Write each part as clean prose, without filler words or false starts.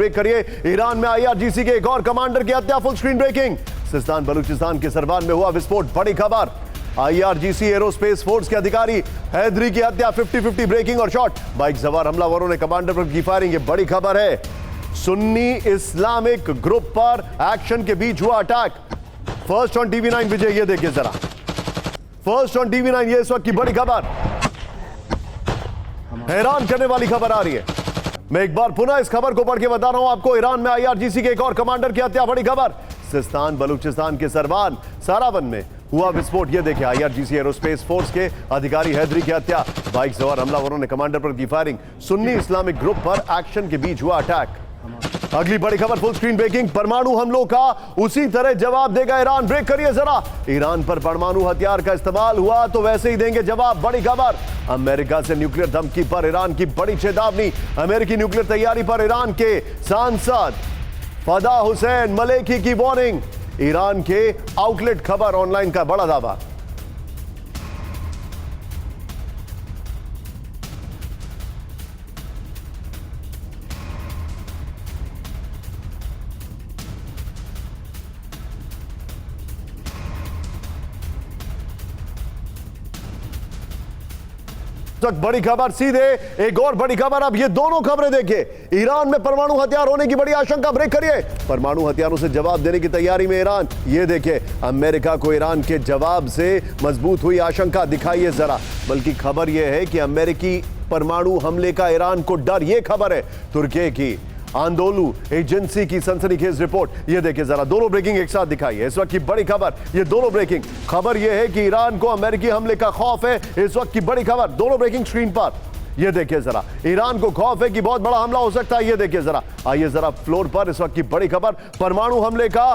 Break करिए। Iran में IRGC के एक और कमांडर की हत्या, full screen breaking. Sistan Baluchistan के सरवान में हुआ विस्फोट, बड़ी खबर। आईआरजीसी एरोस्पेस फोर्स के अधिकारी हैदरी की हत्या, 50-50 ब्रेकिंग और शॉट। बाइक सवार हमलावरों ने कमांडर पर की फायरिंग, ये बड़ी खबर है। सुन्नी इस्लामिक ग्रुप पर एक्शन के बीच हुआ अटैक। फर्स्ट ऑन टीवी 9 विजय, ये देखिए जरा, फर्स्ट ऑन टीवी 9, ये इस वक्त की बड़ी खबर, हैरान करने वाली खबर आ रही है। मैं एक बार पुनः इस खबर को पढ़ के बता रहा हूं आपको। ईरान में आईआरजीसी के एक और कमांडर की हत्या, बड़ी खबर। सिस्तान बलूचिस्तान के सरवान सारावन में हुआ विस्फोट, ये देखिए आईआरजीसी एरोस्पेस फोर्स के अधिकारी हैदरी की हत्या। बाइक सवार हमलावरों ने कमांडर पर की फायरिंग। सुन्नी इस्लामिक ग्रुप पर एक्शन के बीच हुआ अटैक। अगली बड़ी खबर, फुल स्क्रीन ब्रेकिंग। परमाणु हमलों का उसी तरह जवाब देगा ईरान, ब्रेक करिए जरा। ईरान पर परमाणु हथियार का इस्तेमाल हुआ तो वैसे ही देंगे जवाब, बड़ी खबर। अमेरिका से न्यूक्लियर धमकी पर ईरान की बड़ी चेतावनी। अमेरिकी न्यूक्लियर तैयारी पर ईरान के सांसद फदा हुसैन मलेकी की वार्निंग। ईरान के आउटलेट खबर ऑनलाइन का बड़ा दावा। बड़ी खबर, सीधे एक और बड़ी खबर। अब ये दोनों खबरें देखिए। ईरान में परमाणु हथियार होने की बड़ी आशंका, ब्रेक करिए। परमाणु हथियारों से जवाब देने की तैयारी में ईरान, ये देखिए अमेरिका को ईरान के जवाब से मजबूत हुई आशंका, दिखाइए जरा। बल्कि खबर यह है कि अमेरिकी परमाणु हमले का ईरान को डर, यह खबर है तुर्की की आंदोलू एजेंसी की सनसनीखेज रिपोर्ट, ये देखिए जरा। दोनों ब्रेकिंग एक साथ दिखाइए इस वक्त की बड़ी खबर। ये दोनों ब्रेकिंग खबर ये है कि ईरान को अमेरिकी हमले का खौफ है, इस वक्त की बड़ी खबर। दोनों ब्रेकिंग स्क्रीन पर, ये देखिए जरा। ईरान को खौफ है कि बहुत बड़ा हमला हो सकता है, ये देखिए जरा। आइए जरा फ्लोर पर, इस वक्त की बड़ी खबर। परमाणु हमले का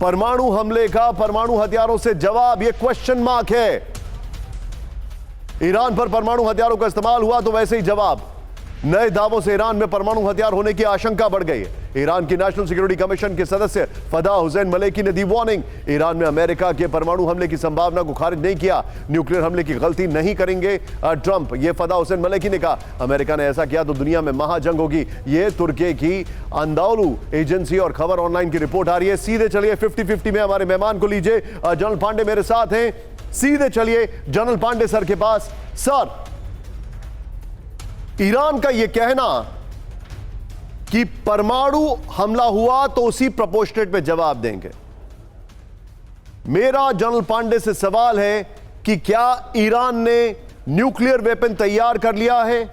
परमाणु हथियारों से जवाब, ये क्वेश्चन मार्क है। ईरान पर परमाणु हथियारों का इस्तेमाल हुआ तो वैसे ही जवाब। नए दावों से ईरान में परमाणु हथियार होने की आशंका बढ़ गई है। ईरान की नेशनल सिक्योरिटी कमीशन के सदस्य फदा हुसैन मलेकी ने दी वार्निंग। ईरान में अमेरिका के परमाणु हमले की संभावना को खारिज नहीं किया। न्यूक्लियर हमले की गलती नहीं करेंगे ट्रंप, ये फदा हुसैन मलेकी ने कहा। अमेरिका ने ऐसा किया तो दुनिया में महाजंग होगी, ये तुर्की की अंदालू एजेंसी और खबर ऑनलाइन की रिपोर्ट आ रही है। सीधे चलिए 50-50 में हमारे मेहमान को लीजिए। जनरल पांडे मेरे साथ हैं, सीधे चलिए जनरल पांडे सर के पास। सर, ईरान का यह कहना कि परमाणु हमला हुआ तो उसी प्रोपोर्शनेट में जवाब देंगे, मेरा जनरल पांडे से सवाल है कि क्या ईरान ने न्यूक्लियर वेपन तैयार कर लिया है?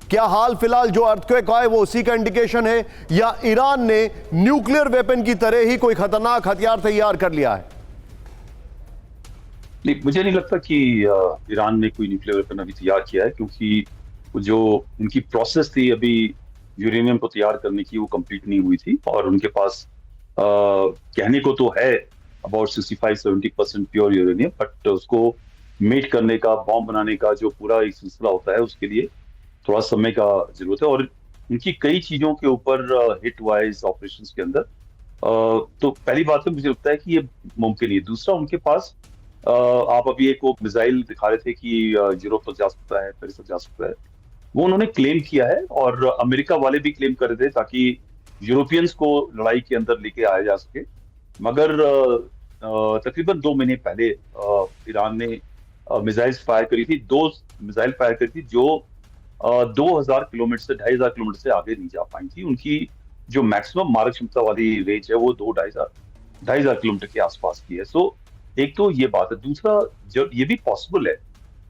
क्या हाल फिलहाल जो अर्थक्वेक आए वो उसी का इंडिकेशन है, या ईरान ने न्यूक्लियर वेपन की तरह ही कोई खतरनाक हथियार तैयार कर लिया है? नहीं, मुझे नहीं लगता कि ईरान ने कोई न्यूक्लियर वेपन अभी तैयार किया है, क्योंकि जो उनकी प्रोसेस थी अभी यूरेनियम को तैयार करने की, वो कंप्लीट नहीं हुई थी। और उनके पास कहने को तो है अबाउट 65-70% प्योर यूरेनियम, बट उसको मेट करने का, बॉम्ब बनाने का जो पूरा एक सिलसिला होता है, उसके लिए थोड़ा समय का जरूरत है। और उनकी कई चीजों के ऊपर हिट वाइज ऑपरेशंस के अंदर तो पहली बात है, मुझे लगता है कि ये मुमकिन है। दूसरा, उनके पास आप अभी एक वो मिसाइल दिखा रहे थे कि यूरोप तक जा सकता है, पेरिस तक जा सकता है, वो उन्होंने क्लेम किया है। और अमेरिका वाले भी क्लेम कर रहे थे ताकि यूरोपियंस को लड़ाई के अंदर लेके आया जा सके। मगर तकरीबन 2 महीने पहले ईरान ने मिसाइल्स फायर करी थी, 2 मिसाइल फायर करी थी जो 2000 किलोमीटर से 2500 किलोमीटर से आगे नहीं जा पाई थी। उनकी जो मैक्सिमम मारक क्षमता वाली रेंज है वो 2-2500 किलोमीटर के आसपास की है। सो एक तो ये बात है। दूसरा, जब ये भी पॉसिबल है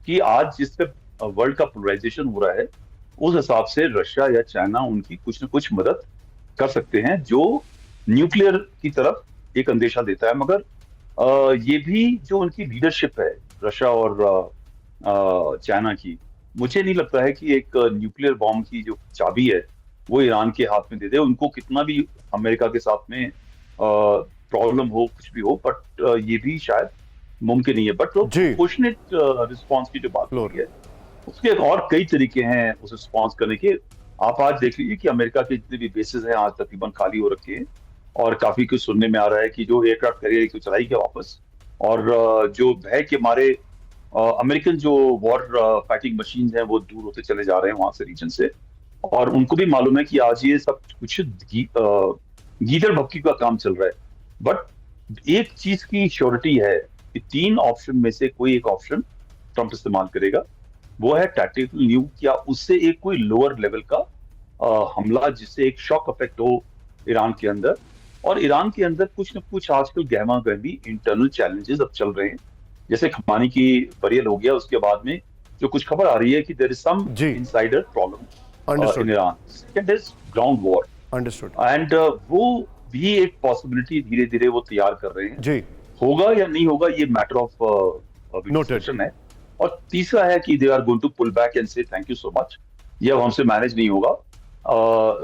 कि आज जिस पे वर्ल्ड का पोलराइजेशन हो रहा है, उस हिसाब से रशिया या चाइना उनकी कुछ न कुछ मदद कर सकते हैं, जो न्यूक्लियर की तरफ एक अंदेशा देता है। मगर ये भी जो उनकी लीडरशिप है रशिया और चाइना की, मुझे नहीं लगता है कि एक न्यूक्लियर बॉम्ब की जो चाबी है वो ईरान के हाथ में दे दे। उनको कितना भी अमेरिका के साथ में प्रॉब्लम हो, कुछ भी हो, बट ये भी शायद मुमकिन नहीं है। बट प्रोपोर्शनेट रिस्पॉन्स की जो बात हो रही है, उसके और कई तरीके हैं उस रिस्पॉन्स करने के। आप आज देख लीजिए कि अमेरिका के जितने भी बेसिस हैं आज तकरीबन खाली हो रखे हैं, और काफी कुछ सुनने में आ रहा है कि जो एयरक्राफ्ट कैरियर को चलाई गया वापस, और जो भय के मारे अमेरिकन जो वॉर फाइटिंग मशीन हैं वो दूर होते चले जा रहे हैं वहां से, रीजन से। और उनको भी मालूम है कि आज ये सब कुछ गीदड़ भक्की का काम चल रहा है। बट एक चीज की श्योरिटी है कि 3 ऑप्शन में से कोई एक ऑप्शन ट्रंप इस्तेमाल करेगा, वो है टैक्टिकल न्यूक या उससे एक कोई लोअर लेवल का हमला, जिससे एक शॉक इफेक्ट हो ईरान के अंदर। और ईरान के अंदर कुछ न कुछ आजकल गहमा गहमी इंटरनल चैलेंजेस अब चल रहे हैं, जैसे खमानी की बरियल हो गया, उसके बाद में जो कुछ खबर आ रही है कि देयर इज सम जी insider problem understood in Iran. Second is ground war, understood and वो भी एक पॉसिबिलिटी धीरे धीरे वो तैयार कर रहे हैं। जी होगा या नहीं होगा ये मैटर ऑफ Noted. डिस्कशन है। और तीसरा है कि they are going to pull back and से थैंक यू सो मच, ये अब हमसे मैनेज नहीं होगा।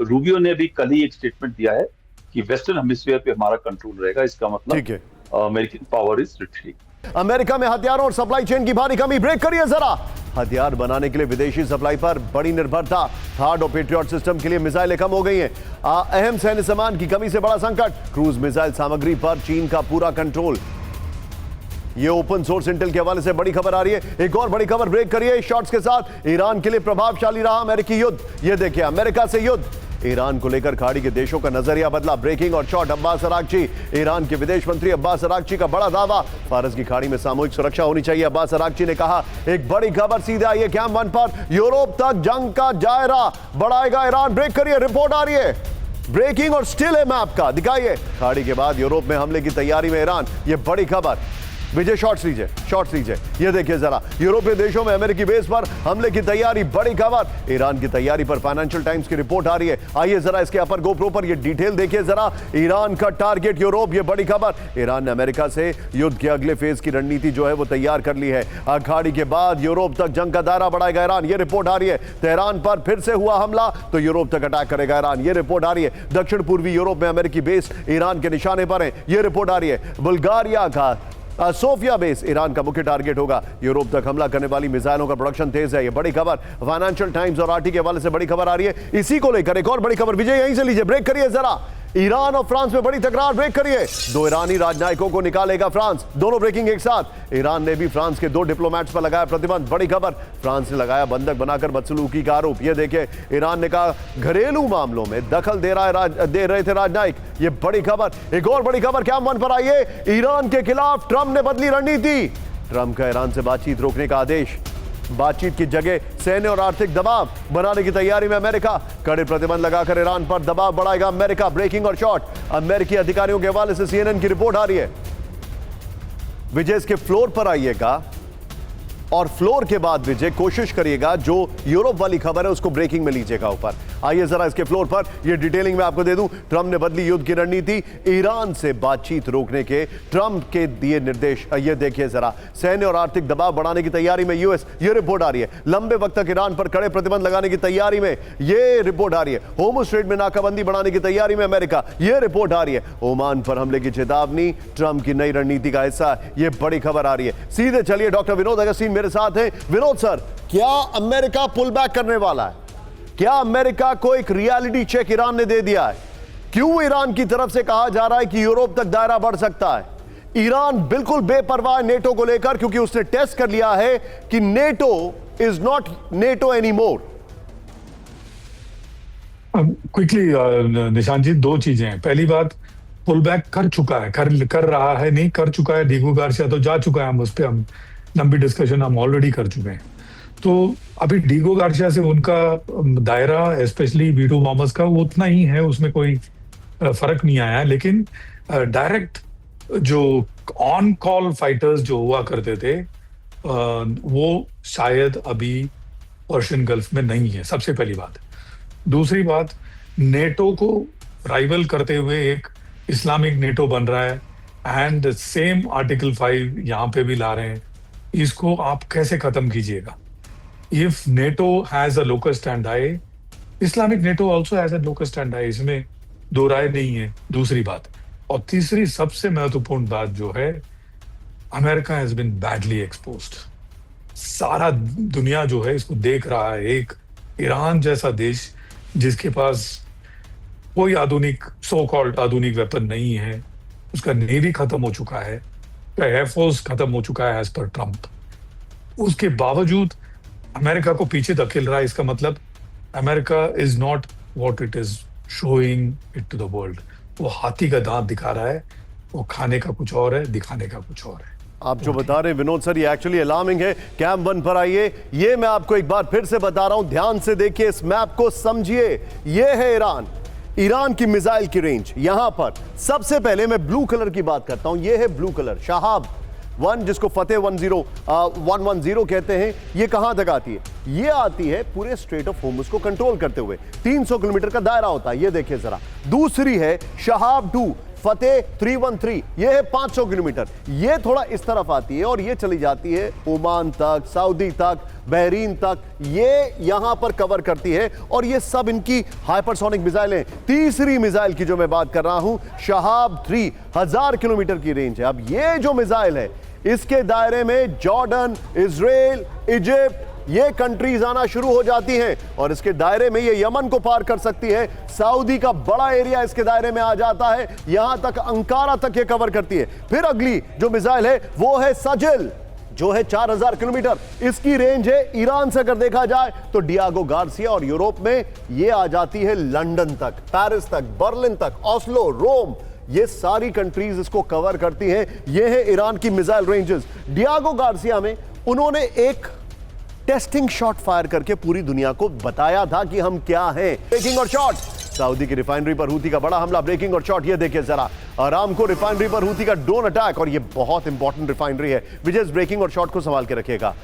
रूबियो ने भी कल ही एक स्टेटमेंट दिया है कि वेस्टर्न हेमिस्फीयर पे हमारा कंट्रोल रहेगा, इसका ठीक मतलब है। American power is retreating. America में हथियारों और सप्लाई चेन की भारी कमी, ब्रेक करिए जरा। हथियार बनाने के लिए विदेशी सप्लाई पर बड़ी निर्भरता, थार्ड और पेट्रियट सिस्टम के लिए मिसाइलें कम हो गई हैं। अहम सैन्य सामान की कमी से बड़ा संकट, क्रूज मिसाइल सामग्री पर चीन का पूरा कंट्रोल। ये ओपन सोर्स इंटेल के हवाले से बड़ी खबर आ रही है। एक और बड़ी खबर, ब्रेक करिए शॉर्ट्स के साथ। ईरान के लिए प्रभावशाली रहा अमेरिकी युद्ध, ये देखिए अमेरिका से युद्ध। ईरान को लेकर खाड़ी के देशों का नजरिया बदला, ब्रेकिंग और शॉर्ट। अब्बास अरागची, ईरान के विदेश मंत्री अब्बास अरागची का बड़ा दावा, फारस की खाड़ी में सामूहिक सुरक्षा होनी चाहिए। अब्बास अरागची ने कहा, एक बड़ी खबर सीधे आई है कैम 1 पर, यूरोप तक जंग का दायरा बढ़ाएगा ईरान। ब्रेक करिए, रिपोर्ट आ रही है ब्रेकिंग और स्टिल है मैप का, दिखाइए। खाड़ी के बाद यूरोप में हमले की तैयारी में ईरान, ये बड़ी खबर। विजय शॉर्ट्स लीजिए, ये देखिए जरा, यूरोपीय देशों में अमेरिकी बेस पर हमले की तैयारी, बड़ी खबर। ईरान की तैयारी पर फाइनेंशियल टाइम्स की रिपोर्ट आ रही है। आइए जरा इसके अपर गोप्रो पर ये डिटेल देखिए जरा। ईरान का टारगेट यूरोप, ये बड़ी खबर। ईरान ने अमेरिका से युद्ध के अगले फेज की रणनीति जो है वो तैयार कर ली है। अखाड़ी के बाद यूरोप तक जंग का दायरा बढ़ाएगा ईरान, ये रिपोर्ट आ रही है। तेहरान पर फिर से हुआ हमला तो यूरोप तक अटैक करेगा ईरान, ये रिपोर्ट आ रही है। दक्षिण पूर्वी यूरोप में अमेरिकी बेस ईरान के निशाने पर है, ये रिपोर्ट आ रही है। बुल्गारिया का सोफिया बेस ईरान का मुख्य टारगेट होगा। यूरोप तक हमला करने वाली मिसाइलों का प्रोडक्शन तेज है, ये बड़ी खबर। फाइनेंशियल टाइम्स और आरटी के हवाले से बड़ी खबर आ रही है। इसी को लेकर एक और बड़ी खबर, विजय यहीं से लीजिए, ब्रेक करिए जरा। ईरान और फ्रांस में बड़ी तकरार, ब्रेक करिए। 2 ईरानी राजनयिकों को निकालेगा फ्रांस, दोनों ब्रेकिंग एक साथ। ईरान ने भी फ्रांस के 2 डिप्लोमेट्स पर लगाया प्रतिबंध, बड़ी खबर। फ्रांस ने लगाया बंधक बनाकर बदसलूकी का आरोप, ये देखिए। ईरान ने कहा घरेलू मामलों में दखल दे रहे थे राजनयिक, ये बड़ी खबर। एक और बड़ी खबर कैम 1 पर आई है, ईरान के खिलाफ ट्रंप ने बदली रणनीति। ट्रंप का ईरान से बातचीत रोकने का आदेश, बातचीत की जगह सैन्य और आर्थिक दबाव बनाने की तैयारी में अमेरिका। कड़े प्रतिबंध लगाकर ईरान पर दबाव बढ़ाएगा अमेरिका, ब्रेकिंग और शॉर्ट। अमेरिकी अधिकारियों के हवाले से सीएनएन की रिपोर्ट आ रही है। विजय इसके फ्लोर पर आइएगा और फ्लोर के बाद विजय कोशिश करिएगा जो यूरोप वाली खबर है उसको ब्रेकिंग में लीजिएगा ऊपर। आइए जरा इसके फ्लोर पर, ये डिटेलिंग में आपको दे दूं। ट्रंप ने बदली युद्ध की रणनीति, ईरान से बातचीत रोकने के ट्रंप के दिए निर्देश, ये देखिए जरा। सैन्य और आर्थिक दबाव बढ़ाने की तैयारी में यूएस, ये रिपोर्ट आ रही है। लंबे वक्त तक ईरान पर कड़े प्रतिबंध लगाने की तैयारी में, ये रिपोर्ट आ रही है। होर्मुज स्ट्रेट में नाकाबंदी बढ़ाने की तैयारी में अमेरिका, ये रिपोर्ट आ रही है। ओमान पर हमले की चेतावनी ट्रंप की नई रणनीति का हिस्सा, ये बड़ी खबर आ रही है। सीधे चलिए, डॉक्टर विनोद अगस्तीन मेरे साथ हैं। विनोद सर, क्या अमेरिका पुल बैक करने वाला है? क्या अमेरिका को एक रियलिटी चेक ईरान ने दे दिया है? क्यों ईरान की तरफ से कहा जा रहा है कि यूरोप तक दायरा बढ़ सकता है? ईरान बिल्कुल बेपरवाह है नेटो को लेकर, क्योंकि उसने टेस्ट कर लिया है कि NATO is not NATO any more. Quickly Nishant ji, 2 चीजें हैं। पहली बात, पुल बैक कर चुका है, कर रहा है, नहीं कर चुका है। डिगो गार्सिया तो जा चुका है, हम उस पर हम लंबी डिस्कशन हम ऑलरेडी कर चुके हैं। तो अभी डिगो गार्सिया से उनका दायरा, स्पेशली वीटो मॉमस का, वो उतना ही है, उसमें कोई फर्क नहीं आया है। लेकिन डायरेक्ट जो ऑन कॉल फाइटर्स जो हुआ करते थे, वो शायद अभी पर्शियन गल्फ में नहीं है, सबसे पहली बात। दूसरी बात, नेटो को राइवल करते हुए एक इस्लामिक नेटो बन रहा है, एंड सेम आर्टिकल 5 यहाँ पे भी ला रहे हैं। इसको आप कैसे खत्म कीजिएगा? If NATO has a local stand I, Islamic NATO also has a local stand आई, इसमें 2 राय नहीं है। दूसरी बात, और तीसरी सबसे महत्वपूर्ण बात जो है, America has been badly exposed. सारा दुनिया जो है इसको देख रहा है। एक ईरान जैसा देश जिसके पास कोई आधुनिक, सो कॉल्ड आधुनिक वेपन नहीं है, उसका नेवी खत्म हो चुका है, एयरफोर्स खत्म हो चुका है एज पर ट्रंप, उसके बावजूद अमेरिका को पीछे धकेल रहा है। इसका मतलब America is not what it is showing it to the world. वो हाथी का दांत दिखा रहा है, वो खाने का कुछ और है, दिखाने का कुछ और है। आप जो बता रहे हैं विनोद सर, ये एक्चुअली अलार्मिंग है। कैम 1 पर आइए, ये मैं आपको एक बार फिर से बता रहा हूं, ध्यान से देखिए, इस मैप को समझिए। ये है ईरान, ईरान की मिसाइल की रेंज। यहां पर सबसे पहले मैं ब्लू कलर की बात करता हूं, ये है ब्लू कलर, शहाब 1, जिसको फतेह 110 कहते हैं। ये कहां तक आती है? ये आती है पूरे स्ट्रेट ऑफ होर्मुज को कंट्रोल करते हुए, 300 किलोमीटर का दायरा होता है, ये देखिए जरा। दूसरी है शहाब 2, फतेह 313, ये है 500 किलोमीटर। ये थोड़ा इस तरफ आती है और ये चली जाती है ओमान तक, सऊदी तक, बहरीन तक, ये यहां पर कवर करती है। और ये सब इनकी हाइपरसोनिक मिसाइलें। तीसरी मिसाइल की जो मैं बात कर रहा हूं, शहाब 3, 1000 किलोमीटर की रेंज है। अब ये जो मिसाइल है, इसके दायरे में जॉर्डन, इजराइल, इजिप्ट, ये कंट्रीज आना शुरू हो जाती हैं। और इसके दायरे में ये यमन को पार कर सकती है। सऊदी का बड़ा एरिया इसके दायरे में आ जाता है, यहां तक अंकारा तक ये कवर करती है। फिर अगली जो मिसाइल है वो है सजिल, जो है 4000 किलोमीटर। इसकी रेंज है ईरान से अगर देखा जाए तो डियागो गार्सिया, और यूरोप में ये आ जाती है लंदन तक, पेरिस तक, बर्लिन तक, ऑस्लो, रोम, ये सारी कंट्रीज इसको कवर करती हैं। ये है ईरान की मिसाइल रेंजेस। डियागो गार्सिया में उन्होंने एक टेस्टिंग शॉट फायर करके पूरी दुनिया को बताया था कि हम क्या हैं। ब्रेकिंग और शॉट, सऊदी की रिफाइनरी पर हूती का बड़ा हमला, ब्रेकिंग और शॉट, ये देखिए जरा। आरामको रिफाइनरी पर हूती का ड्रोन अटैक, और ये बहुत इंपॉर्टेंट रिफाइनरी है। विजय इस ब्रेकिंग और शॉट को संभाल के रखिएगा।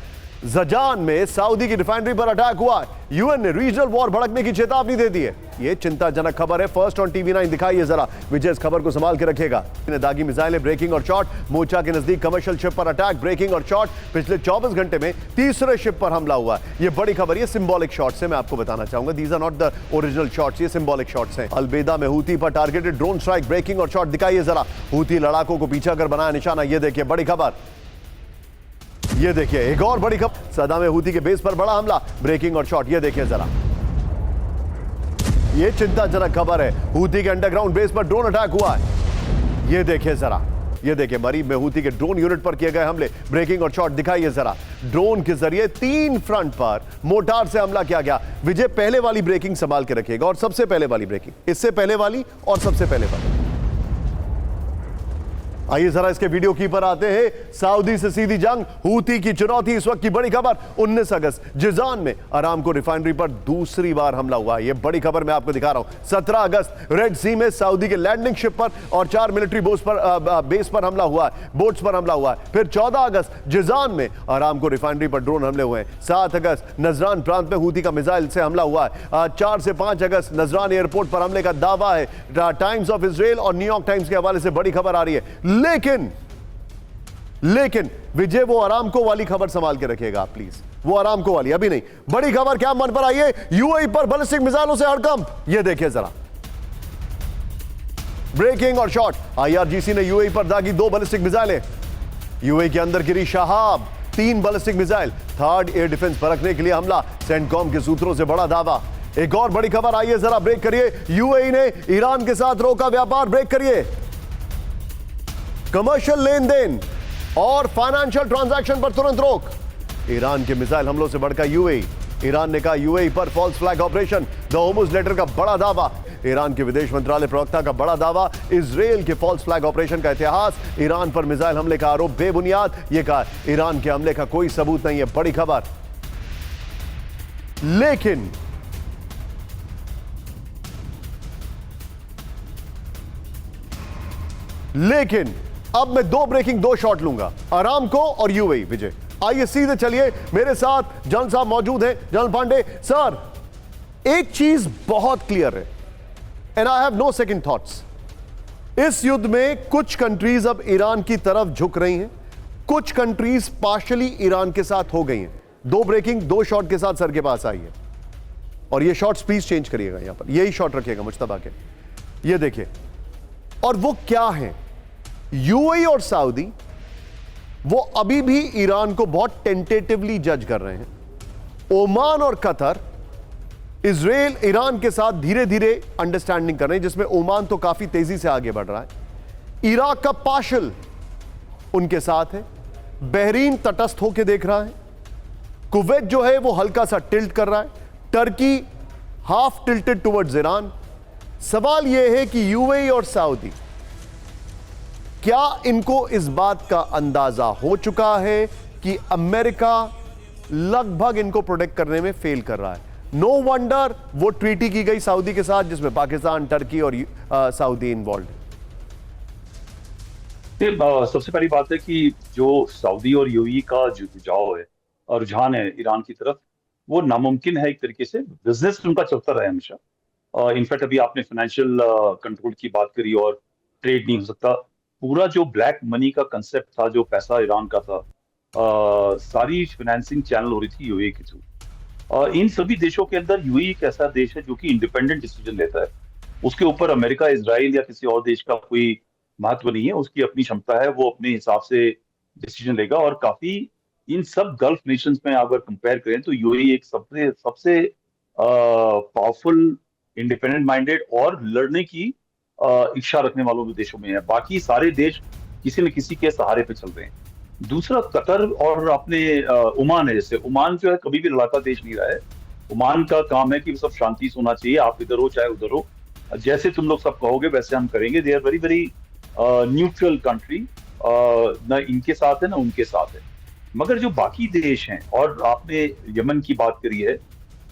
जजान में सऊदी की रिफाइनरी पर अटैक हुआ, यूएन ने रीजनल वॉर भड़कने की चेतावनी दे दी है। यह चिंताजनक खबर है। फर्स्ट ऑन टीवी 9 दिखाइए जरा, विजय इस खबर को संभाल के रखेगा। दागी मिसाइलें, ब्रेकिंग और शॉट, मोचा के नजदीक कमर्शियल शिप पर अटैक, ब्रेकिंग और शॉट। पिछले 24 घंटे में तीसरे शिप पर हमला हुआ। यह बड़ी खबर, ये सिंबॉलिक शॉट्स है, मैं आपको बताना चाहूंगा। These are not the original shots, ये सिंबॉलिक शॉट्स हैं। अलबेदा में हूती पर टारगेटेड ड्रोन स्ट्राइक, ब्रेकिंग और शॉट दिखाइए जरा। हूती लड़ाकों को पीछा कर बनाया निशाना, यह देखिए बड़ी खबर। ये देखिए एक और बड़ी खबर, सदा में हूती के बेस पर बड़ा हमला, ब्रेकिंग और शॉट, ये देखिए जरा। ये चिंताजनक खबर है, हूती के अंडरग्राउंड बेस पर ड्रोन अटैक हुआ है। ये देखिए जरा, ये देखिए मरीब में हूती के ड्रोन यूनिट पर किए गए हमले, ब्रेकिंग और शॉट दिखाइए जरा। ड्रोन के जरिए 3 फ्रंट पर मोटार से हमला किया गया। विजय पहले वाली ब्रेकिंग संभाल के रखिएगा, और सबसे पहले वाली ब्रेकिंग, इससे पहले वाली और सबसे पहले वाली। आइए जरा इसके वीडियो की पर आते हैं। सऊदी से सीधी जंग, हूती की चुनौती, इस वक्त की बड़ी खबर। 19 अगस्त जिजान में आरामको रिफाइनरी पर दूसरी बार हमला हुआ। यह बड़ी खबर मैं आपको दिखा रहा हूं। 17 अगस्त रेड सी में सऊदी के लैंडिंग शिप पर और 4 मिलिट्री बेस पर हमला हुआ है, बोट्स पर हमला हुआ है। फिर 14 अगस्त जिजान में आरामको रिफाइनरी पर ड्रोन हमले हुए हैं। 7 अगस्त नजरान प्रांत में हूती का मिसाइल से हमला हुआ है। 4 से 5 अगस्त नजरान एयरपोर्ट पर हमले का दावा है। टाइम्स ऑफ इजराइल और न्यूयॉर्क टाइम्स के हवाले से बड़ी खबर आ रही है। लेकिन विजय वो आरामको वाली खबर संभाल के रखिएगा प्लीज, वो आरामको वाली, अभी नहीं। बड़ी खबर क्या मन पर आई है, यूएई पर बैलिस्टिक मिसाइलों से हड़कंप, ये देखिए जरा। ब्रेकिंग और शॉट, आईआरजीसी ने यूएई पर दागी 2 बैलिस्टिक मिसाइलें। यूएई के अंदर गिरी Shahab 3 ballistic missile. 3rd air defence परखने के लिए हमला, सेंटकॉम के सूत्रों से बड़ा दावा। एक और बड़ी खबर आई है, जरा ब्रेक करिए। यूएई ने ईरान के साथ रोका व्यापार, ब्रेक करिए। कमर्शियल लेन देन और फाइनेंशियल ट्रांजैक्शन पर तुरंत रोक। ईरान के मिसाइल हमलों से बढ़कर यूएई, ईरान ने कहा यूएई पर false flag operation. The Hormuz letter का बड़ा दावा, ईरान के विदेश मंत्रालय प्रवक्ता का बड़ा दावा। इजराइल के फॉल्स फ्लैग ऑपरेशन का इतिहास, ईरान पर मिसाइल हमले का आरोप बेबुनियाद। यह कहा ईरान के हमले का कोई सबूत नहीं है, बड़ी खबर। लेकिन अब मैं 2 ब्रेकिंग 2 शॉट लूंगा, आरामको और यूएई। विजय आइए सीधे चलिए, मेरे साथ जनरल साहब मौजूद हैं, जनरल पांडे सर। एक चीज बहुत क्लियर है, and I have no second thoughts. इस युद्ध में कुछ कंट्रीज अब ईरान की तरफ झुक रही हैं, कुछ कंट्रीज पार्शियली ईरान के साथ हो गई हैं। 2 ब्रेकिंग 2 शॉट के साथ सर के पास आई है, और ये शॉट्स प्लीज चेंज करिएगा, यहां पर यही शॉट रखिएगा मुश्तबा के, ये देखिए। और वो क्या है, यूएई और सऊदी वो अभी भी ईरान को बहुत टेंटेटिवली जज कर रहे हैं। ओमान और कतर इजराइल ईरान के साथ धीरे धीरे अंडरस्टैंडिंग कर रहे हैं, जिसमें ओमान तो काफी तेजी से आगे बढ़ रहा है। इराक का पाशल उनके साथ है, बहरीन तटस्थ होकर देख रहा है, कुवैत जो है वो हल्का सा टिल्ट कर रहा है, Turkey half tilted towards Iran. सवाल यह है कि यूएई और सऊदी, क्या इनको इस बात का अंदाजा हो चुका है कि अमेरिका लगभग इनको प्रोटेक्ट करने में फेल कर रहा है? नो वंडर वो ट्रीटी की गई सऊदी के साथ जिसमें पाकिस्तान, टर्की और सऊदी इन्वॉल्व है। सबसे पहली बात है कि जो सऊदी और यूएई का जो रुझाव है और रुझान है ईरान की तरफ, वो नामुमकिन है एक तरीके से। बिजनेस उनका चलता रहा है हमेशा। इनफैक्ट अभी आपने फाइनेंशियल कंट्रोल की बात करी और ट्रेड नहीं हो सकता। पूरा जो ब्लैक मनी का कंसेप्ट था, जो पैसा ईरान का था, सारी फाइनेंसिंग चैनल हो रही थी यूएई के थ्रू। इन सभी देशों के अंदर यूएई एक ऐसा देश है जो कि इंडिपेंडेंट डिसीजन लेता है। उसके ऊपर अमेरिका, इजराइल या किसी और देश का कोई महत्व नहीं है। उसकी अपनी क्षमता है, वो अपने हिसाब से डिसीजन लेगा। और काफी इन सब गल्फ नेशंस में अगर कंपेयर करें तो यूएई एक सबसे सबसे पावरफुल, इंडिपेंडेंट माइंडेड और लड़ने की इच्छा रखने वालों देशों में है। बाकी सारे देश किसी न किसी के सहारे पे चल रहे हैं। दूसरा कतर और अपने ओमान है। जैसे ओमान जो है कभी भी लड़ाका देश नहीं रहा है। ओमान का काम है कि सब शांति से होना चाहिए, आप इधर हो चाहे उधर हो, जैसे तुम लोग सब कहोगे वैसे हम करेंगे। They are very very neutral country, ना इनके साथ है ना उनके साथ है। मगर जो बाकी देश हैं, और आपने यमन की बात करी है,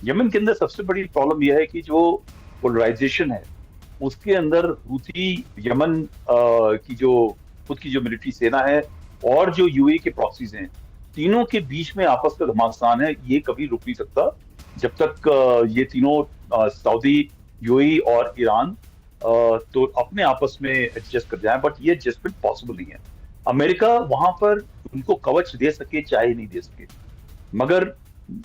यमन के अंदर सबसे बड़ी प्रॉब्लम यह है कि जो पोलराइजेशन है उसके अंदर हुती यमन की जो खुद की जो मिलिट्री सेना है और जो यूएई के प्रॉक्सीज हैं, तीनों के बीच में आपस का घमासान है। ये कभी रुक नहीं सकता जब तक ये तीनों सऊदी, यूएई और ईरान तो अपने आपस में एडजस्ट कर जाए। बट ये एडजस्टमेंट पॉसिबल नहीं है। अमेरिका वहां पर उनको कवच दे सके चाहे नहीं दे सके, मगर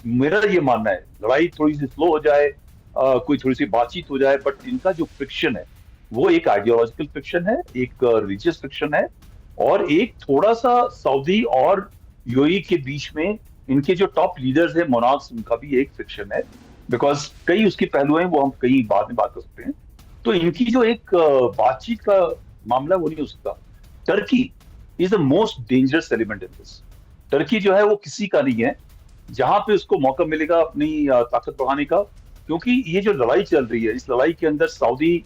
मेरा ये मानना है लड़ाई थोड़ी सी स्लो हो जाए, कोई थोड़ी सी बातचीत हो जाए, बट इनका जो फ्रिक्शन है वो एक आइडियोलॉजिकल फ्रिक्शन है, एक रिलीजियस फ्रिक्शन है, और एक थोड़ा सा सऊदी और यूएई के बीच में इनके जो टॉप लीडर्स है, मोनार्क्स, उनका भी एक फ्रिक्शन है। बिकॉज कई उसके पहलू हैं, वो हम कई बाद में बात कर सकते हैं। तो इनकी जो एक बातचीत का मामला वो नहीं हो सकता। Turkey is the most dangerous element in this. Turkey जो है वो किसी का नहीं है जहां पे उसको मौका मिलेगा अपनी ताकत बढ़ाने का। क्योंकि ये जो लड़ाई चल रही है, इस लड़ाई के अंदर सऊदी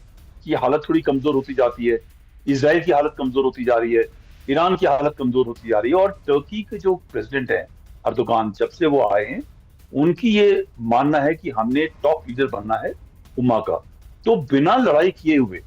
की हालत थोड़ी कमजोर होती जाती है, इजराइल की हालत कमजोर होती जा रही है, ईरान की हालत कमजोर होती जा रही है। और टर्की के जो प्रेसिडेंट हैं अर्दोगान, जब से वो आए हैं, उनकी ये मानना है कि हमने टॉप लीडर बनना है उम्मा का। तो बिना लड़ाई किए हुए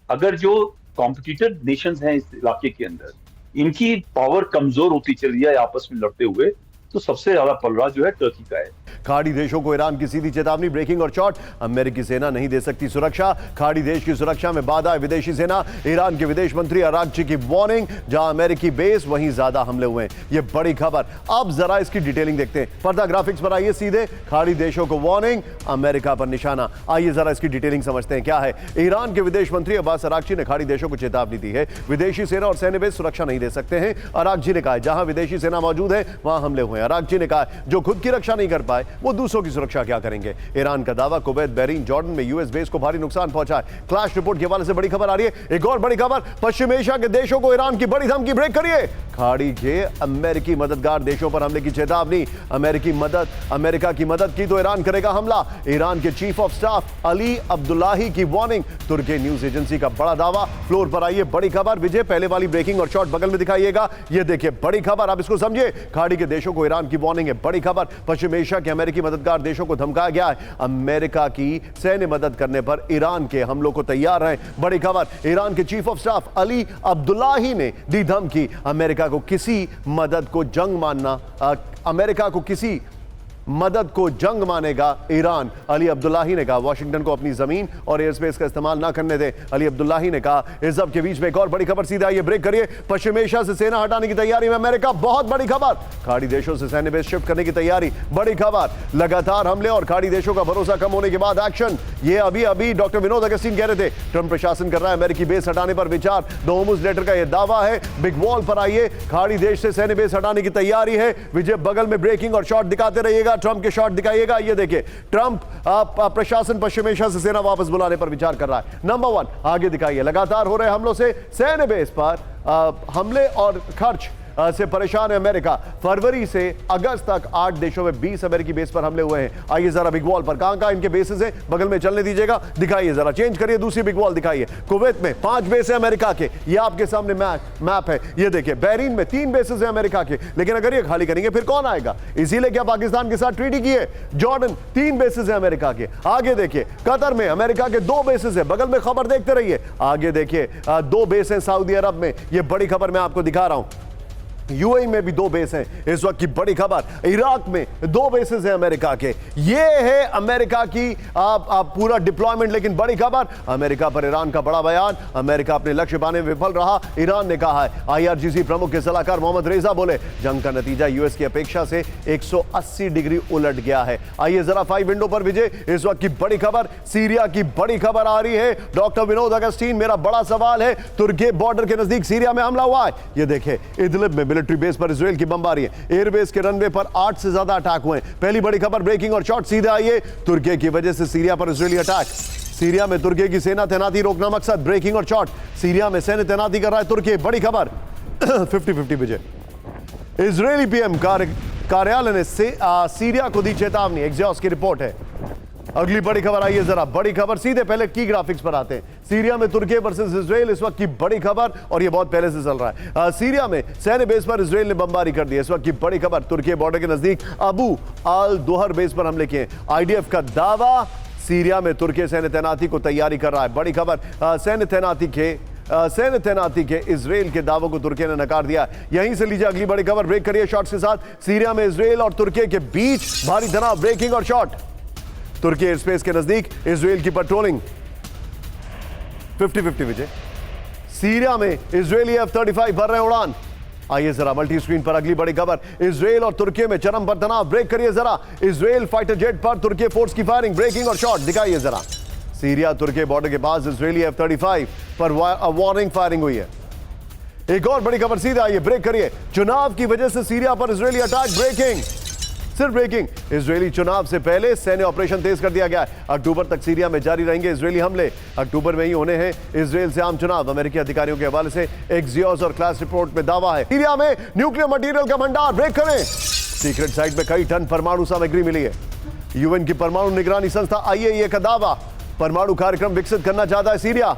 अगर जो कॉम्पिटिटर नेशंस हैं इस इलाके के अंदर, इनकी पावर कमजोर होती चली है आपस में लड़ते हुए, तो सबसे ज्यादा पलड़ा जो है टर्की का है। खाड़ी देशों को ईरान की सीधी चेतावनी, ब्रेकिंग और शॉट। अमेरिकी सेना नहीं दे सकती सुरक्षा, खाड़ी देश की सुरक्षा में बाधा है विदेशी सेना। ईरान के विदेश मंत्री अरागची की वार्निंग, जहां अमेरिकी बेस वहीं ज्यादा हमले हुए हैं। यह बड़ी खबर। अब जरा इसकी डिटेलिंग देखते हैं। पर्दा ग्राफिक्स पर आइए सीधे। खाड़ी देशों को वार्निंग, अमेरिका पर निशाना। आइए जरा इसकी डिटेलिंग समझते हैं क्या है। ईरान के विदेश मंत्री अब्बास अरागची ने खाड़ी देशों को चेतावनी दी है, विदेशी सेना और सैन्य बेस सुरक्षा नहीं दे सकते हैं। अरागची ने कहा जहां विदेशी सेना मौजूद है वहां हमले हुए। अरागची ने कहा जो खुद की रक्षा नहीं कर पाए वो दूसरों की सुरक्षा क्या करेंगे। ईरान का दावा, कुवैत, बहरीन, जॉर्डन में यूएस बेस को भारी नुकसान पहुंचा है। क्लैश रिपोर्ट के हवाले से बड़ी खबर आ रही है। एक और बड़ी खबर, पश्चिम एशिया के देशों को ईरान की बड़ी धमकी, ब्रेक करिए। खाड़ी के अमेरिकी मददगार देशों पर हमले की चेतावनी। अमेरिका की मदद की तो ईरान करेगा हमला। ईरान के chief of staff Ali Abdullahi की वार्निंग। तुर्की न्यूज एजेंसी का बड़ा दावा। फ्लोर पर आइए, बड़ी खबर। विजय, पहले वाली ब्रेकिंग और शॉट बगल में दिखाइएगा। यह देखिए बड़ी खबर, आप इसको समझिए। खाड़ी के देशों को ईरान की वार्निंग है, बड़ी खबर। पश्चिम एशिया के अमेरिकी मददगार देशों को धमकाया गया है, अमेरिका की सैन्य मदद करने पर ईरान के हमलों को तैयार हैं। बड़ी खबर, ईरान के chief of staff Ali Abdullahi ने दी धमकी। अमेरिका को किसी मदद को जंग मानना, अमेरिका को किसी मदद को जंग मानेगा ईरान। अली अब्दुल्लाही ने कहा वाशिंगटन को अपनी जमीन और एयर स्पेस का इस्तेमाल ना करने दे। अली अब्दुल्लाही ने कहा। इस सब के बीच में एक और बड़ी खबर, सीधा ये ब्रेक करिए। पश्चिम एशिया से सेना हटाने की तैयारी में अमेरिका, बहुत बड़ी खबर। खाड़ी देशों से सैन्य बेस शिफ्ट करने की तैयारी, बड़ी खबर। लगातार हमले और खाड़ी देशों का भरोसा कम होने के बाद एक्शन। ये अभी डॉक्टर विनोद अगस्तीन कह रहे थे ट्रंप प्रशासन कर रहा है अमेरिकी बेस हटाने पर विचार। द होम्स लेटर का यह दावा है। बिग वॉल पर आइए, खाड़ी देश से सैन्य बेस हटाने की तैयारी है। विजय, बगल में ब्रेकिंग और शॉट दिखाते रहिएगा, ट्रंप के शॉट दिखाइए। ये देखिए, ट्रंप प्रशासन पश्चिम एशिया से सेना वापस बुलाने पर विचार कर रहा है। नंबर 1 आगे दिखाइए। लगातार हो रहे हमलों से सैन्य बेस पर हमले और खर्च से परेशान है अमेरिका। फरवरी से अगस्त तक 8 देशों में 20 अमेरिकी बेस पर हमले हुए हैं। आइए जरा बिग वॉल पर कहां इनके बेसेस हैं, बगल में चलने दीजिएगा, दिखाइए जरा, चेंज करिए, दूसरी बिग वॉल दिखाइए। कुवैत में 5 बेस है अमेरिका के, ये आपके सामने मैप है, ये देखिए। बहरीन में 3 बेसेस है अमेरिका के, लेकिन अगर ये खाली करेंगे फिर कौन आएगा, इसीलिए क्या पाकिस्तान के साथ ट्रीटी की है। जॉर्डन 3 बेसेस है अमेरिका के। आगे देखिए कतर में अमेरिका के 2 बेसेस है, बगल में खबर देखते रहिए। आगे देखिए 2 बेस हैं सऊदी अरब में, ये बड़ी खबर मैं आपको दिखा रहा हूं। यूएई में भी 2 बेस हैं इस वक्त की बड़ी खबर। इराक में 2 बेसेस हैं अमेरिका के। ये है अमेरिका की पूरा डिप्लॉयमेंट। लेकिन बड़ी खबर, अमेरिका पर ईरान का बड़ा बयान। अमेरिका अपने लक्ष्य पाने में विफल रहा, ईरान ने कहा है। आईआरजीसी प्रमुख के सलाहकार मोहम्मद रेजा बोले जंग का नतीजा यूएस की अपेक्षा से 180 डिग्री उलट गया है। आइए जरा 5 विंडो पर विजय, इस वक्त की बड़ी खबर, सीरिया की बड़ी खबर आ रही है। डॉक्टर विनोद अगस्टीन, मेरा बड़ा सवाल है, तुर्की बॉर्डर के नजदीक सीरिया में हमला हुआ है। ये देखे इदलिब में मिलिट्री बेस पर इजराइल की बमबारी है। एयरबेस के रनवे पर 8 से ज्यादा अटैक हुए हैं। पहली बड़ी खबर, ब्रेकिंग और शॉट सीधे आइए। तुर्की की वजह से सीरिया पर इजरायली अटैक। सीरिया में तुर्की की सेना तैनाती रोकना मकसद, ब्रेकिंग और शॉट। सीरिया में सैन्य तैनाती कर रहा है तुर्की, बड़ी खबर। 50-50 विजय। इजरायली पीएम कार्यालय ने सीरिया को दी चेतावनी, एक्सियोस की रिपोर्ट है। अगली बड़ी खबर आइए जरा, बड़ी खबर सीधे पहले की ग्राफिक्स पर आते हैं। सीरिया में तुर्की वर्सेस इजराइल, इस वक्त की बड़ी खबर, और ये बहुत पहले से चल रहा है। सीरिया में सैन्य बेस पर इजराइल ने बमबारी कर दी। इस वक्त की बड़ी खबर, तुर्की बॉर्डर के नजदीक अबू अल दुहर बेस पर हमले किए। आईडीएफ का दावा, सीरिया में तुर्की सैन्य तैनाती को तैयारी कर रहा है। बड़ी खबर, सैन्य तैनाती के इजराइल के दावों को तुर्की ने नकार दिया। यहीं से लीजिए अगली बड़ी खबर, ब्रेक करिए शॉट के साथ। सीरिया में इजराइल और तुर्की के बीच भारी तनाव, ब्रेकिंग और शॉट। तुर्की एयर स्पेस के नजदीक इजराइल की पेट्रोलिंग। 50-50 विजय। सीरिया में इजरायली F-35 भर रहे उड़ान। आइए जरा मल्टी स्क्रीन पर अगली बड़ी खबर, इजराइल और तुर्की में चरम पर तनाव, ब्रेक करिए जरा। इजराइल फाइटर जेट पर तुर्की फोर्स की फायरिंग, ब्रेकिंग और शॉट दिखाइए जरा। सीरिया तुर्की बॉर्डर के पास इजरायली F-35 पर वार्निंग फायरिंग हुई है। एक और बड़ी खबर सीधे आइए, ब्रेक करिए। चुनाव की वजह से सीरिया पर इजरायली अटैक, ब्रेकिंग, सिर्फ ब्रेकिंग। इजरायली चुनाव से पहले सैन्य ऑपरेशन तेज कर दिया गया है। अक्टूबर तक सीरिया में जारी रहेंगे इजरायली हमले। अक्टूबर में ही होने हैं इजराइल से आम चुनाव, अमेरिकी अधिकारियों के हवाले से एक्सियोस और क्लास रिपोर्ट में दावा है। सीरिया में न्यूक्लियर मटेरियल का भंडार, ब्रेक करें। सीक्रेट साइट में कई टन परमाणु सामग्री मिली है। यूएन की परमाणु निगरानी संस्था IAEA का दावा, परमाणु कार्यक्रम विकसित करना चाहता है सीरिया।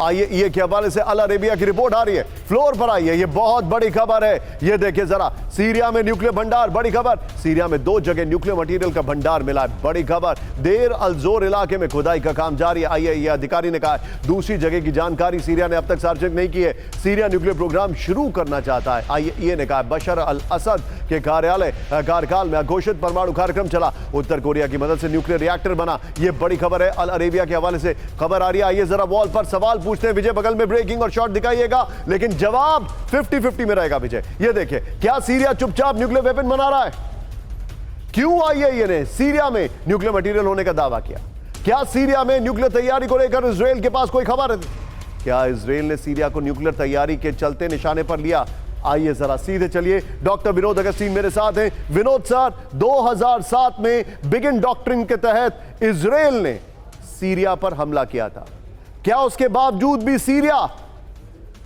IAEA के हवाले से अल अरेबिया की रिपोर्ट आ रही है। फ्लोर पर आई है, ये बहुत बड़ी खबर है। ये देखिए जरा, सीरिया में न्यूक्लियर भंडार, बड़ी खबर। सीरिया में 2 जगह न्यूक्लियर मटेरियल का भंडार मिला है, बड़ी खबर। देर अल जोर इलाके में खुदाई का काम जारी है, IAEA अधिकारी ने कहा है। दूसरी जगह की जानकारी सीरिया ने अब तक सार्वजनिक नहीं की है। सीरिया न्यूक्लियर प्रोग्राम शुरू करना चाहता है। IAEA ने कहा बशर अल असद के कार्यकाल में अघोषित परमाणु कार्यक्रम चला, उत्तर कोरिया की मदद से न्यूक्लियर रिएक्टर बना। यह बड़ी खबर है, अल अरेबिया के हवाले से खबर आ रही है। आइए जरा वॉल पर सवाल पूछते हैं विजय, बगल में ब्रेकिंग और शॉट दिखाइएगा, लेकिन जवाब 50-50 में रहेगा विजय। ये देखिए, क्या सीरिया चुपचाप न्यूक्लियर वेपन बना रहा है? क्यों IAEA ने सीरिया में न्यूक्लियर मटेरियल होने का दावा किया? क्या सीरिया में न्यूक्लियर तैयारी को लेकर इजराइल के पास कोई खबर है? क्या इजराइल ने सीरिया को न्यूक्लियर तैयारी के चलते निशाने पर लिया? आइए जरा सीधे चलिए, डॉक्टर विनोद अगस्टीन मेरे साथ हैं। विनोद सर, 2007 में बिगिन डॉक्ट्रिन के तहत इजराइल ने सीरिया पर हमला किया था। क्या उसके बावजूद भी सीरिया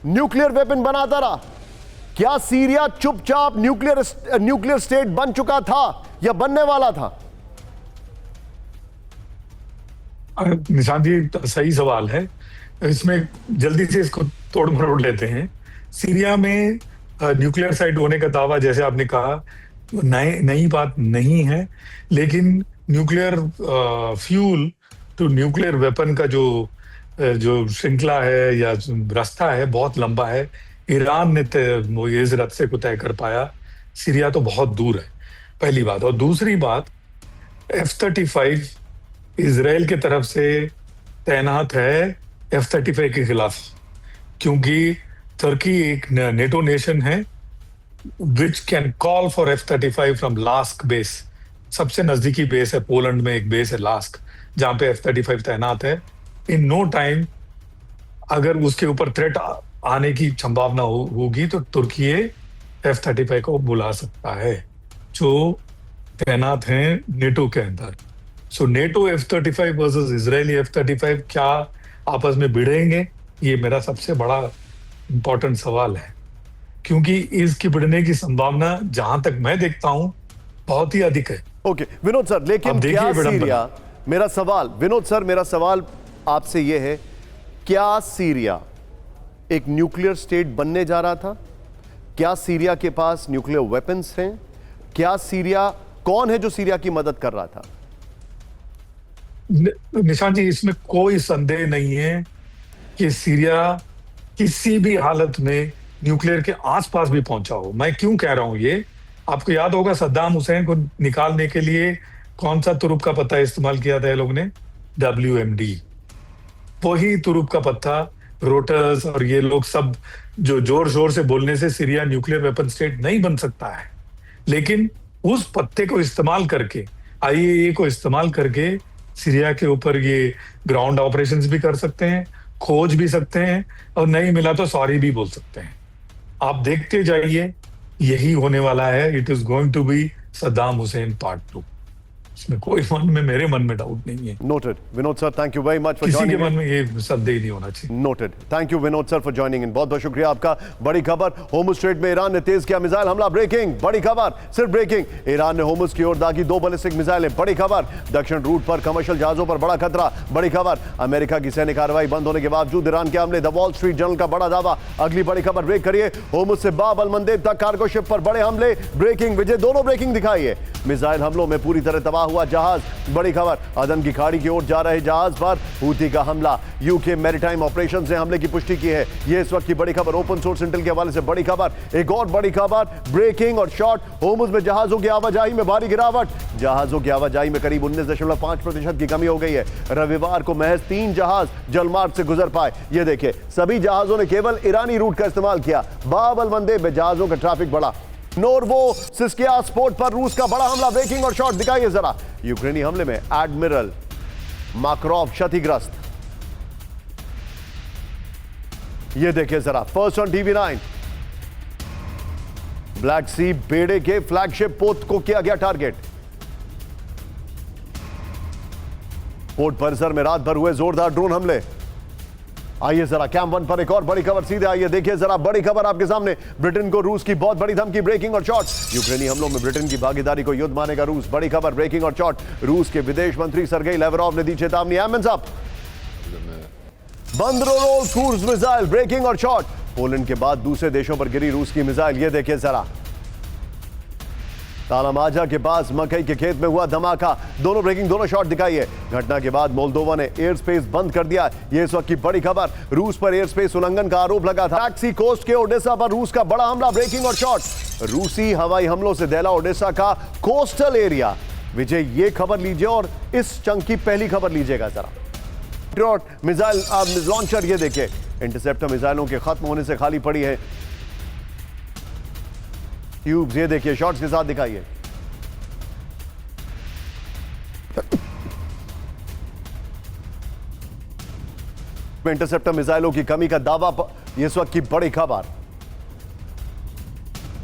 न्यूक्लियर वेपन बनाता रहा? क्या सीरिया चुपचाप न्यूक्लियर स्टेट बन चुका था या बनने वाला था? निशांत जी, सही सवाल है। इसमें जल्दी से इसको तोड़ मरोड़ लेते हैं। सीरिया में न्यूक्लियर साइट होने का दावा, जैसे आपने कहा, नई बात नहीं है, लेकिन nuclear fuel to nuclear weapon का जो श्रृंखला है या रास्ता है, बहुत लंबा है। ईरान ने इस रास्ते को तय कर पाया, सीरिया तो बहुत दूर है, पहली बात। और दूसरी बात, F-35 इजराइल की तरफ से तैनात है F-35 के खिलाफ, क्योंकि तुर्की एक नेटो नेशन है which can call for F-35 from लास्क base. सबसे नजदीकी बेस है पोलैंड में, एक बेस है लास्क, जहां पे F-35 तैनात है। इन नो टाइम अगर उसके ऊपर थ्रेट आने की संभावना होगी तो तुर्की F-35 को बुला सकता है, जो तैनात हैं नेटो के अंदर। सो NATO F-35 versus Israeli F-35 क्या आपस में भिड़ेंगे? ये मेरा सबसे बड़ा इंपॉर्टेंट सवाल है, क्योंकि इसकी बढ़ने की संभावना जहां तक मैं देखता हूं बहुत ही अधिक है। ओके विनोद सर, लेकिन अब देखिए क्या विडंबना। सीरिया, मेरा सवाल विनोद सर, मेरा सवाल आपसे यह है, क्या सीरिया एक न्यूक्लियर स्टेट बनने जा रहा था? क्या सीरिया के पास न्यूक्लियर वेपन्स हैं? क्या सीरिया, कौन है जो सीरिया की मदद कर रहा था? निशान जी, इसमें कोई संदेह नहीं है कि सीरिया किसी भी हालत में न्यूक्लियर के आसपास भी पहुंचा हो। मैं क्यों कह रहा हूं ये, आपको याद होगा सद्दाम हुसैन को निकालने के लिए कौन सा तुरुप का पत्ता इस्तेमाल किया था ये लोग ने? WMD। वही तुरुप का पत्ता रोटर्स और ये लोग सब जो जोर शोर से बोलने से सीरिया न्यूक्लियर वेपन स्टेट नहीं बन सकता है, लेकिन उस पत्ते को इस्तेमाल करके, IAEA को इस्तेमाल करके सीरिया के ऊपर ये ग्राउंड ऑपरेशंस भी कर सकते हैं, खोज भी सकते हैं, और नहीं मिला तो सॉरी भी बोल सकते हैं। आप देखते जाइए, यही होने वाला है। It is going to be Saddam Hussein part 2। इसमें कोई मेरे मन में डाउट नहीं है। Noted Vinod sir, thank you very much for किसी के जॉइनिंग। मन में ये संदेह नहीं होना चाहिए। Noted, thank you Vinod sir for joining in. बहुत बहुत शुक्रिया आपका। बड़ी खबर, होर्मुज स्ट्रेट में ईरान ने तेज किया मिसाइल हमला। ब्रेकिंग, बड़ी खबर, सिर्फ ब्रेकिंग, ईरान ने होर्मुज की ओर दागी 2 बैलिस्टिक मिसाइलें। बड़ी खबर, दक्षिण रूट पर कमर्शियल जहाजों पर बड़ा खतरा। बड़ी खबर, अमेरिका की सैन्य कार्रवाई बंद होने के बावजूद ईरान के हमले। द वॉल स्ट्रीट जर्नल का बड़ा दावा। अगली बड़ी खबर ब्रेक करिए, होर्मुज से बाब अल मंदेब तक कार्गो शिप पर बड़े हमले। ब्रेकिंग, विजय दोनों ब्रेकिंग दिखाइए। मिसाइल हमलों में पूरी तरह तबाह हुआ जहाज। बड़ी खबर, अदन की खाड़ी की ओर जा रहे जहाज पर हूती का हमला। यूके मैरीटाइम ऑपरेशंस ने हमले की पुष्टि की है। यह इस वक्त की बड़ी खबर, ओपन सोर्स इंटेल के हवाले से बड़ी खबर। एक और बड़ी खबर, ब्रेकिंग और शॉर्ट, होर्मुज में जहाजों की आवाजाही में भारी गिरावट। जहाजों की आवाजाही में करीब 19.5% की कमी हो गई है। रविवार को महज 3 जहाज जलमार्ग से गुजर पाए। ये देखिए, सभी जहाजों ने केवल ईरानी रूट का इस्तेमाल किया। बाब अल मंदेब में जहाजों का ट्रैफिक बढ़ा। नोर्वो सिस्किया स्पोर्ट पर रूस का बड़ा हमला। ब्रेकिंग और शॉट दिखाइए जरा। यूक्रेनी हमले में एडमिरल माकरोव क्षतिग्रस्त। यह देखिए जरा, फर्स्ट ऑन TV9। ब्लैक सी बेड़े के फ्लैगशिप पोत को किया गया टारगेट। पोर्ट परिसर में रात भर हुए जोरदार ड्रोन हमले। आइए जरा कैम 1 पर एक और बड़ी खबर, सीधे आइए देखिए जरा बड़ी खबर आपके सामने। ब्रिटेन को रूस की बहुत बड़ी धमकी। ब्रेकिंग और शॉट, यूक्रेनी हमलों में ब्रिटेन की भागीदारी को युद्ध मानेगा रूस। बड़ी खबर, ब्रेकिंग और शॉट, रूस के विदेश मंत्री सर्गेई लेवरोव ने दी चेतावनी। हैंड्स अप, बंदरोल क्रूज मिसाइल। ब्रेकिंग और शॉट, पोलैंड के बाद दूसरे देशों पर गिरी रूस की मिसाइल। यह देखिए जरा, तालामाजा के पास मकई के खेत में हुआ धमाका। दोनों ब्रेकिंग, दोनों शॉट दिखाइए। घटना के बाद मोल्दोवा ने एयर स्पेस बंद कर दिया। यह इस वक्त की बड़ी खबर। रूस पर एयर स्पेस उल्लंघन का आरोप लगा था। ब्लैक सी कोस्ट के ओडेसा पर रूस का बड़ा हमला। ब्रेकिंग और शॉट, रूसी हवाई हमलों से दहला ओडेसा का कोस्टल एरिया। विजय, ये खबर लीजिए और इस चंक की पहली खबर लीजिएगा जरा। मिसाइल लॉन्चर, ये देखिए, इंटरसेप्टर मिसाइलों के खत्म होने से खाली पड़ी है ट्यूब्स। ये देखिए, शॉट्स के साथ दिखाइए। इंटरसेप्टर मिसाइलों की कमी का दावा, इस वक्त की बड़ी खबर।